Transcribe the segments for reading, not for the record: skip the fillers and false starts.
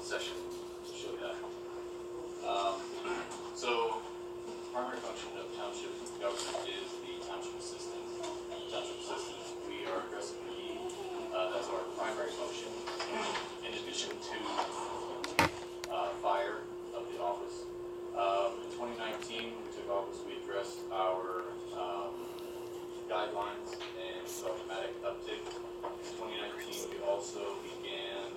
session to show that. So, primary function of township government is the township assistant. Township assistant, we are addressing the need. That's our primary function. In addition to fire of the office. In 2019, when we took office, we addressed our guidelines and saw a dramatic uptick. In 2019, we also began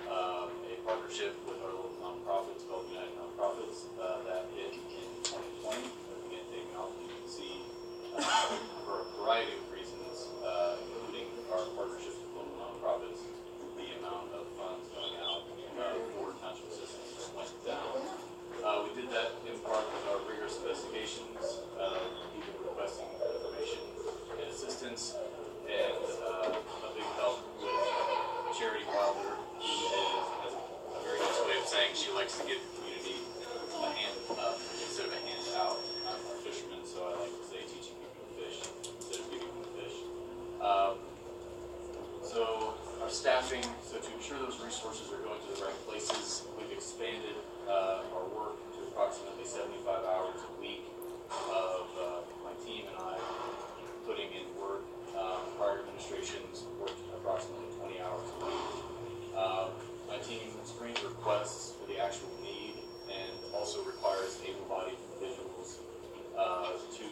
a partnership with our local nonprofits called United Nonprofits that hit in 2020. That began taking off. You can see for a variety of reasons, including our partnerships with local nonprofits, the amount of funds going out for township assistance went down. We did that in part with our rigorous investigations, people requesting information and assistance, and a big help with Charity Wilder, who has a very nice way of saying she likes to give the community a hand up instead of a hand out. I'm a fisherman, so I like to say teaching people to fish instead of giving them the fish. So our staffing, so to ensure those resources are going to the right places, we've expanded our work to approximately 75 hours a week of my team and I putting in work. Prior administrations worked approximately 20 hours a week. My team screens requests for the actual need and also requires able-bodied individuals to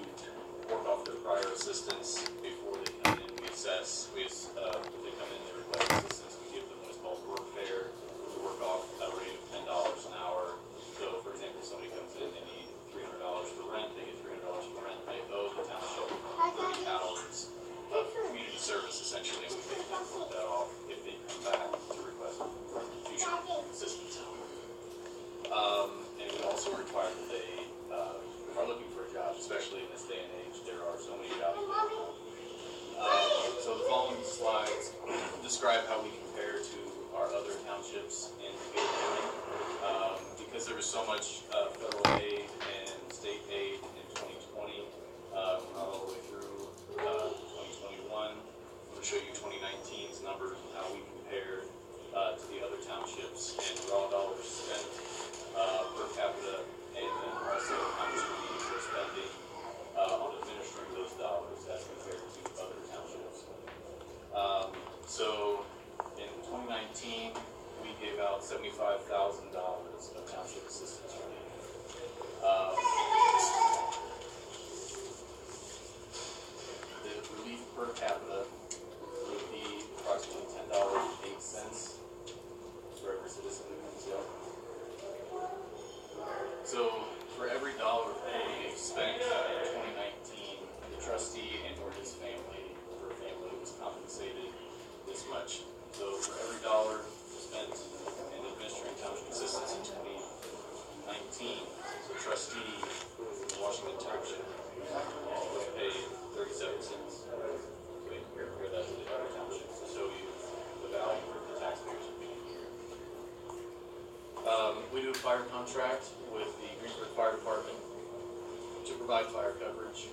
work off their prior assistance before they come in. We assess, if they come in, they request assistance, we give them what's called workfare to work off a rate of $10 an hour. So, for example, somebody comes in, they need $300 for rent, they get $300 for rent, they owe the township 30 hours of community service, essentially, and we make them work that off if they come back to request future assistance. And we also require that they are looking for a job, especially in this day and age. There are so many jobs. So the following slides describe how we compare to our other townships in Gator County. Because there was so much federal aid and state aid in 2020, not all the way through 2021. I'm going to show you 2019's numbers and how we compared to the other townships and raw dollars spent per capita, and then also how much money we're spending on administering those dollars as compared to other townships. So in 2019, we gave out $75,000 of township assistance relief. The relief per capita would be approximately $10.08 for every citizen who comes up. So for every dollar paid spent in 2019, the trustee and or his family, her family, was compensated this much. So for every dollar spent in administering township assistance in 2019, the trustee in Washington Township was paid 37 cents. So we can compare that to the other townships to show you the value of the taxpayers are paying here. We do a fire contract with the Greensburg Fire Department to provide fire coverage.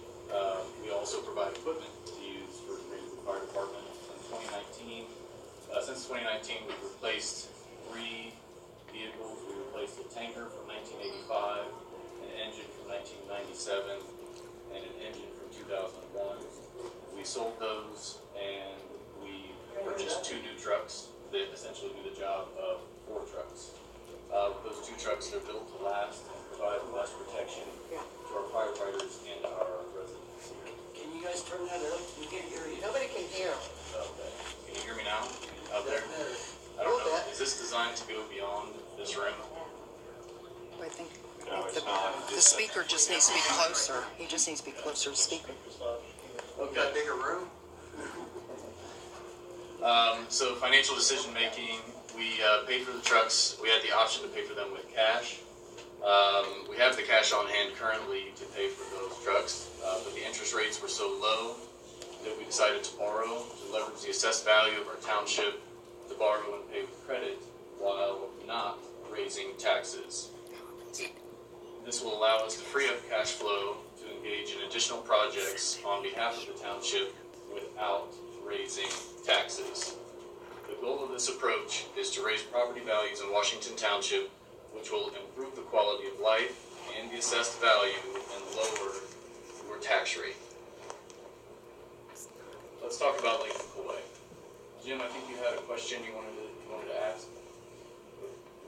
We also provide equipment to use for the Greensburg Fire Department. In 2019, since 2019, we've replaced 3 vehicles. We replaced a tanker from 1985, an engine from 1997, and an engine from 2001. We sold those, and we purchased 2 new trucks that essentially do the job of 4 trucks. Those 2 trucks are built to last and provide less protection to our firefighters and our residents here. Can you guys turn that up? We can't hear you. Nobody can hear. Okay. Can you hear me now out there? I don't know. Is this designed to go beyond this room? I think No, it's not. the speaker just needs to be closer. He just needs to be closer to the speaker. Okay. Bigger room? So financial decision making, we paid for the trucks. We had the option to pay for them with cash. We have the cash on hand currently to pay for those trucks, but the interest rates were so low that we decided to borrow to leverage the assessed value of our township to borrow and pay with credit while not raising taxes. This will allow us to free up cash flow to engage in additional projects on behalf of the township without raising taxes. The goal of this approach is to raise property values in Washington Township, which will improve the quality of life and the assessed value and lower your tax rate. Let's talk about Lake McCoy. Jim, I think you had a question you wanted to ask.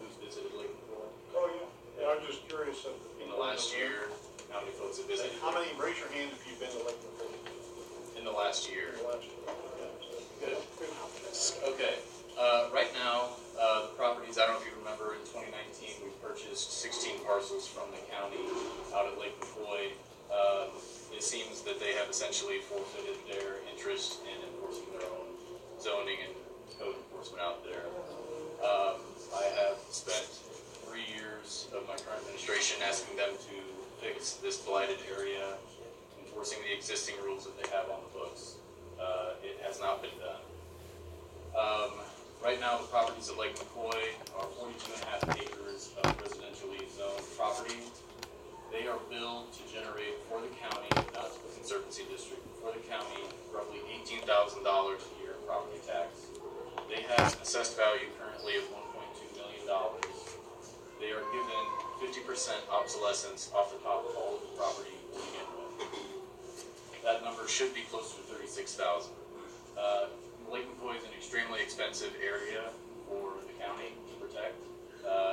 Who's visited Lake McCoy? Oh, yeah. Yeah, I'm just curious. In the last year, how many folks have visited? How many, raise your hand if you've been to Lake McCoy? In the last year. In the last year. Good. Okay. Right now, the properties, I don't know if you remember, in 2019, we purchased 16 parcels from the county out at Lake McCoy. It seems that they have essentially forfeited their interest in enforcing their own zoning and code enforcement out there. I have spent 3 years of my current administration asking them to fix this blighted area, enforcing the existing rules that they have on the books. It has not been done. Right now, the properties at Lake McCoy are 42.5 acres of residentially zoned property. They are billed to generate for the county, not to the Conservancy District, for the county, roughly $18,000 a year in property tax. They have an assessed value currently of $1.2 million. They are given 50% obsolescence off the top of all of the property to begin with. That number should be closer to $36,000. Lake McCoy is an extremely expensive area for the county to protect.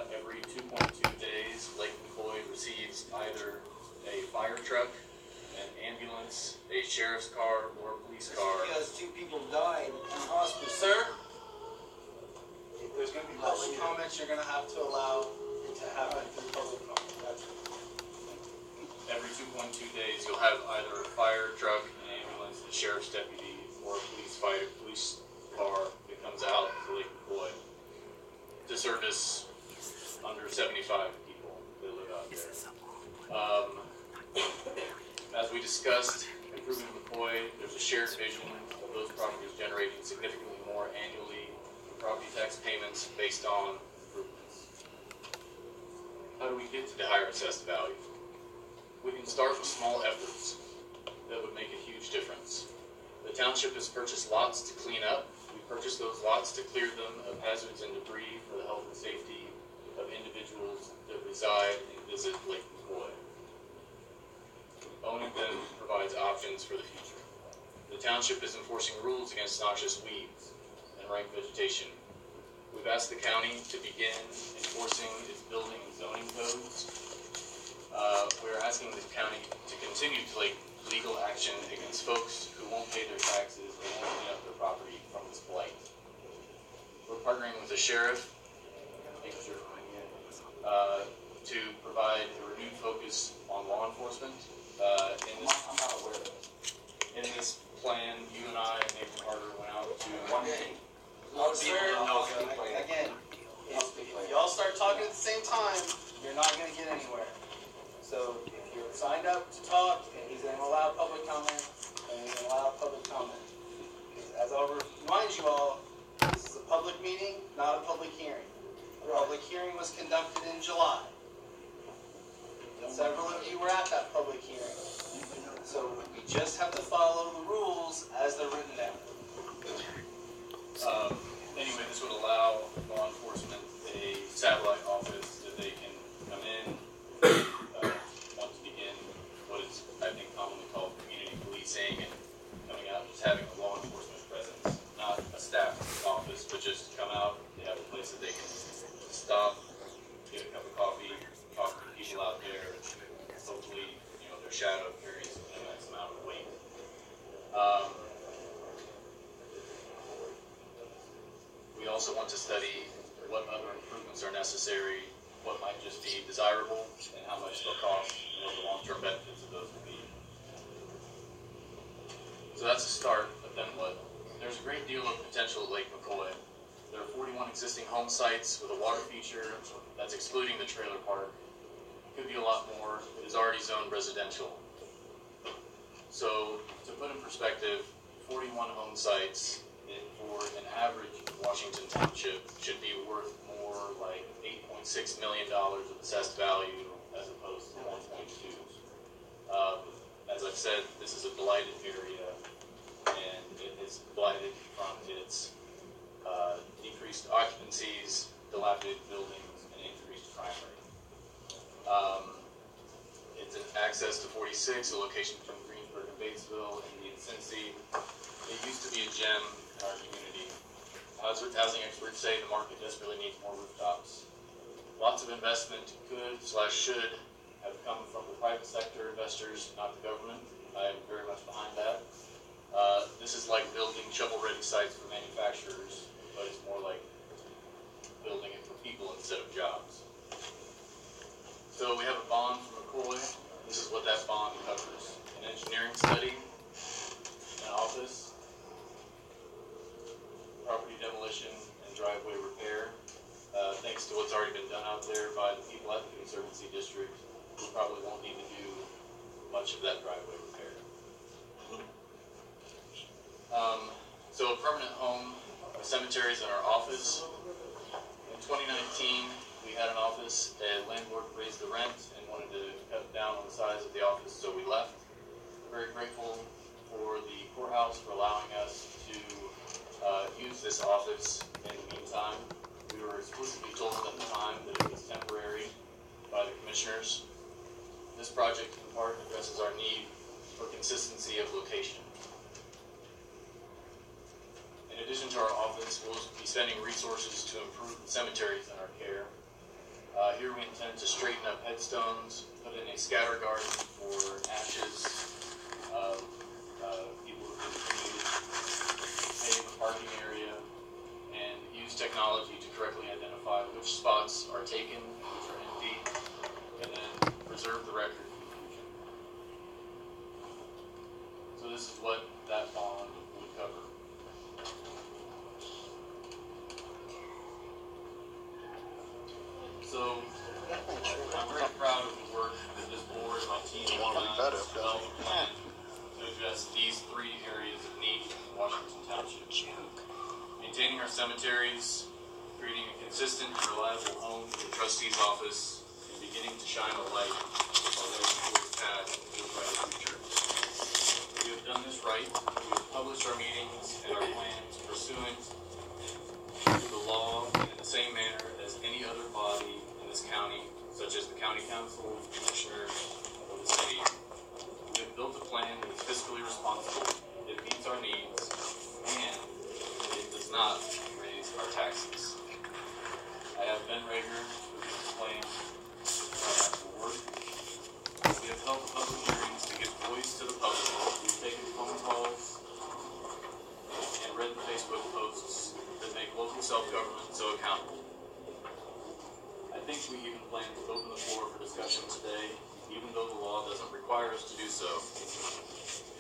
Every 2.2 days, Lake McCoy receives either a fire truck, an ambulance, a sheriff's car, or a police car. Because 2 people died in hospice. Sir, if there's going to be public comments, you're going to have to allow it to happen through public comment. That's it. Every 2.2 days, you'll have either a fire truck, an ambulance, a sheriff's deputy, or a police car that comes out to Lake McCoy to service under 75 people that live out there. As we discussed, improving McCoy, there's a shared vision of those properties generating significantly more annually in property tax payments based on improvements. How do we get to the higher assessed value? We can start with small efforts that would make a huge difference. The township has purchased lots to clean up. We purchased those lots to clear them of hazards and debris for the health and safety of individuals that reside and visit Lake McCoy. Owning them provides options for the future. The township is enforcing rules against noxious weeds and rank vegetation. We've asked the county to begin enforcing its building and zoning codes. We're asking the county to continue to take legal action against folks who won't pay their taxes and won't clean up their property from this blight. We're partnering with the sheriff, to provide a renewed focus on law enforcement. I'm not aware of it. In this plan, you and I, Nathan Carter, went out to one day. Again, if y'all start talking at the same time, you're not going to get anywhere. So if you're signed up to talk, and he's going to allow public comment, and he's going to allow public comment. As I'll remind you all, this is a public meeting, not a public hearing. The public hearing was conducted in July. Several of you were at that public hearing. So we just have to follow the rules as they're written down. Anyway, this would allow law enforcement a satellite office that they can come in if they want to begin what is, I think, commonly called community policing and coming out and just having a law enforcement presence. Not a staff office, but just come out. They have a place that they can stop, get a cup of coffee, talk to people out there. Hopefully, their shadow carries an immense amount of weight. We also want to study what other improvements are necessary, what might just be desirable, and how much they'll cost, and what the long-term benefits of those will be. So that's a start, but then what? There's a great deal of potential at Lake McCoy. There are 41 existing home sites with a water feature that's excluding the trailer park. Could be a lot more. It is already zoned residential. So, to put in perspective, 41 home sites for an average Washington Township should be worth more like $8.6 million of assessed value as opposed to 1.2. As I've said, this is a blighted area, and it is blighted from its decreased occupancies, dilapidated buildings, and increased crime rate. It's an access to 46, a location between Greensburg and Batesville, and Cincy. It used to be a gem in our community. Housing experts say the market desperately needs more rooftops. Lots of investment should have come from the private sector investors, not the government. I am very much behind that. This is like building shovel-ready sites for manufacturers, but it's more like building it for people instead of jobs. So we have a bond from McCoy. This is what that bond covers: an engineering study, an office, property demolition, and driveway repair. Thanks to what's already been done out there by the people at the Conservancy District, we probably won't need to do much of that driveway repair. So a permanent home, cemeteries, and our office. In 2019, we had an office. A landlord raised the rent and wanted to cut down on the size of the office, so we left. Very grateful for the courthouse for allowing us to use this office in the meantime. We were explicitly told at the time that it was temporary by the commissioners. This project in part addresses our need for consistency of location. In addition to our office, we'll be spending resources to improve the cemeteries in our care. Here we intend to straighten up headstones, put in a scatter garden for ashes of people who have been cremated, pave a parking area, and use technology to correctly identify which spots are taken, which are empty, and then preserve the record for the future. So this is what that bond would cover. So I'm very proud of the work that this board and my team have done to develop a plan to address these three areas of need in Washington Township: maintaining our cemeteries, creating a consistent and reliable home for the trustee's office, and beginning to shine a light on those towards path to a brighter future. We have done this right. We have published our meetings and our plans pursuant to the law in the same manner as any other body in this county, such as the county council, commissioners, or the city. We have built a plan that is fiscally responsible, it meets our needs, and it does not raise our taxes. I have Ben Rager, who can explain how that will work. We have held public hearings to give voice to the public. We've taken phone calls and read the Facebook posts that make local self-government so accountable. I think we even plan to open the floor for discussion today, even though the law doesn't require us to do so.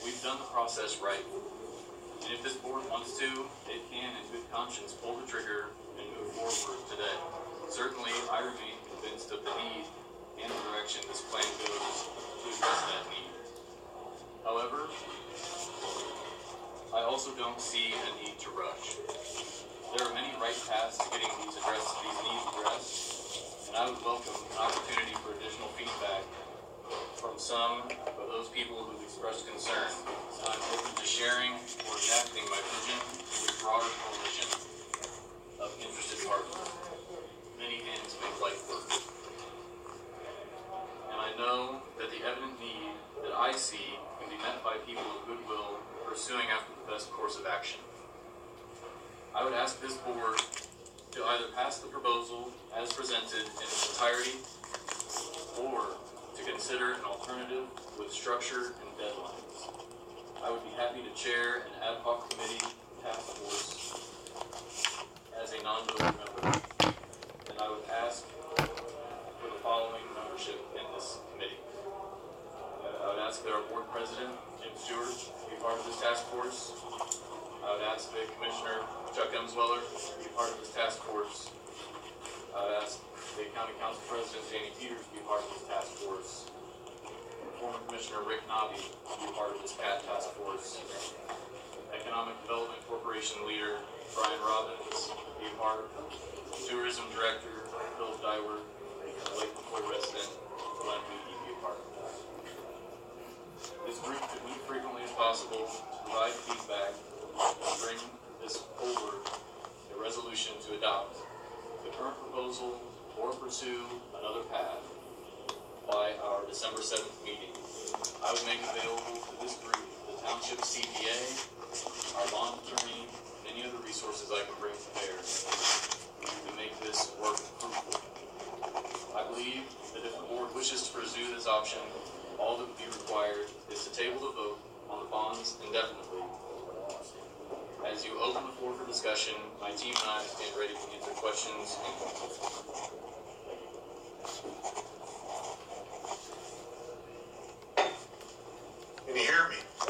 We've done the process right. And if this board wants to, it can, in good conscience, pull the trigger and move forward today. Certainly, I remain convinced of the need and the direction this plan goes to address that need. However, I also don't see a need to rush. There are many right paths to getting these needs addressed, and I would welcome an opportunity for additional feedback from some of those people who've expressed concern. I'm open to sharing or adapting my vision with a broader coalition of interested partners. Many hands make light work. And I know that the evident need that I see can be met by people of goodwill pursuing after the best course of action. I would ask this board to either pass the proposal as presented in its entirety, or to consider an alternative with structure and deadlines. I would be happy to chair an ad hoc committee task force as a non-voting member, and I would ask for the following membership in this committee. I would ask that our board president, Jim Stewart, be part of this task force. I would ask the Commissioner, Chuck Emsweller, to be part of this task force. I would ask the County Council President, Danny Peters, to be part of this task force. Former Commissioner Rick Nobby to be part of this task force. Economic Development Corporation leader, Brian Robbins, to be a part. Tourism Director, Phil Dyward, Lake McCoy resident, Glenn Weeke, be a part of this. This group could meet frequently as possible to provide feedback and bring this forward to a resolution to adopt the current proposal or pursue another path by our December 7th meeting. I will make available to this group the township CPA, our bond attorney, and any other resources I can bring to bear to make this work fruitful. I believe that if the board wishes to pursue this option, all that would be required is to table the vote on the bonds indefinitely. As you open the floor for discussion, my team and I stand ready to answer questions and comments. Can you hear me? I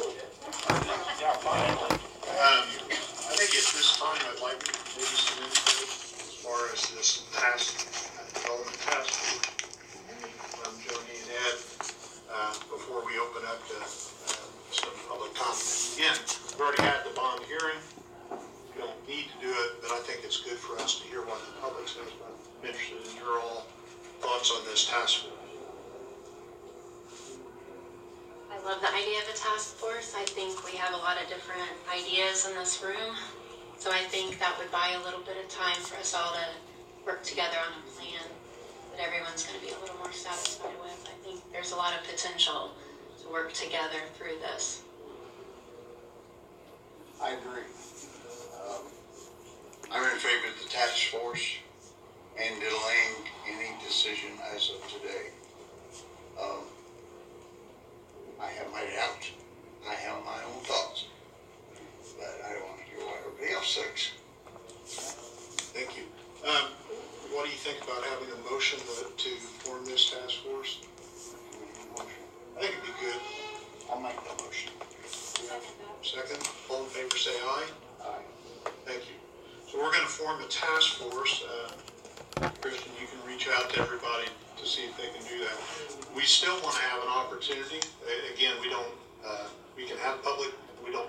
think at this time I'd like maybe some input as far as this development task force from Jody and Ed before we open up to some public comment. Again, we've already had the bond hearing. We don't need to do it, but I think it's good for us to hear what the public says. I'm interested in your all thoughts on this task force. I love the idea of a task force. I think we have a lot of different ideas in this room. So I think that would buy a little bit of time for us all to work together on a plan that everyone's going to be a little more satisfied with. I think there's a lot of potential to work together through this. I agree. I'm in favor of the task force and delaying any decision as of today. I have my doubts. I have my own thoughts. But I don't want to hear what everybody else thinks. Thank you. What do you think about having a motion to form this task force? I think it'd be good. I'll make the motion. Second, all in favor say aye. Aye. Thank you. So we're going to form a task force. Christian, you can reach out to everybody to see if they can do that. We still want to have an opportunity. Again, we don't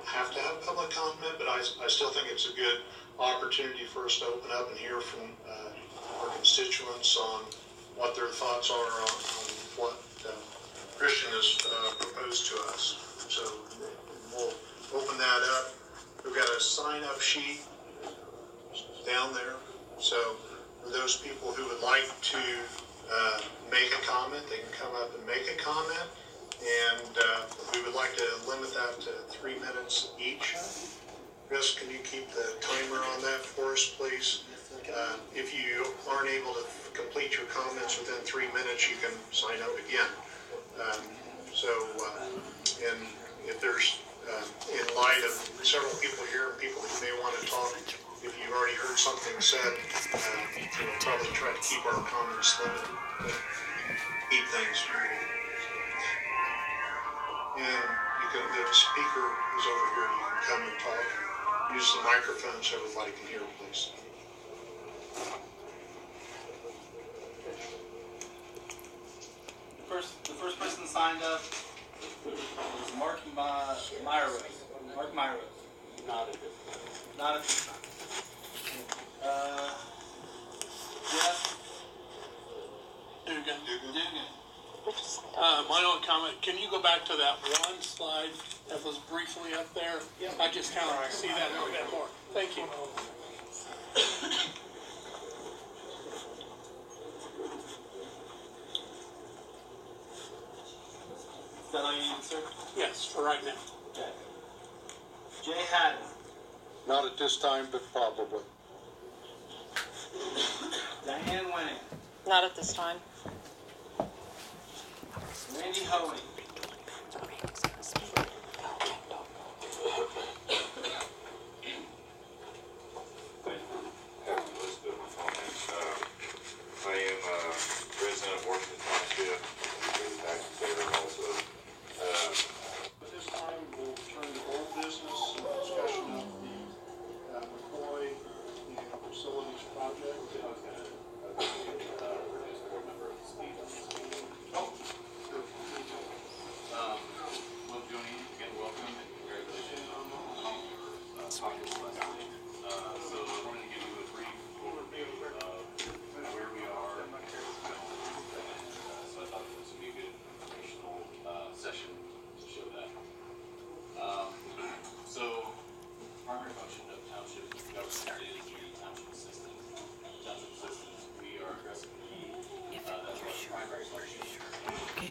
have to have public comment, but I still think it's a good opportunity for us to open up and hear from our constituents on what their thoughts are on what Christian has proposed to us. So we'll open that up. We've got a sign-up sheet down there. So for those people who would like to make a comment, they can come up and make a comment. And we would like to limit that to 3 minutes each. Chris, can you keep the timer on that for us, please? If you aren't able to complete your comments within 3 minutes, you can sign up again. And if there's, in light of several people here, people who may want to talk, if you've already heard something said, we'll probably try to keep our comments limited, keep things moving. And the speaker is over here, you can come and talk. Use the microphone so everybody can hear, please. The first person signed up was Mark Myros. Mark Myros. Not at this time. Jeff Dugan. Dugan. My only comment, can you go back to that one slide that was briefly up there? Yep. I just kind of like to see that a little bit more. Thank you. Is that all you need, sir? Yes, for right now. Okay. Jay Haddon. Not at this time, but probably. Diane Winning. Not at this time. Randy Hoey. I am resident of Washington Township, tax payer also. At this time, we'll turn to old business, discussion of the McCoy facilities project. Well, Joni, again, welcome and congratulations on Congress last night. So I wanted to give you a brief overview of where we are and where it's going. So I thought this would be a good informational session to show that. So primary function of township government is we township assistant. Township assistants, we are addressing the need. That's our primary function.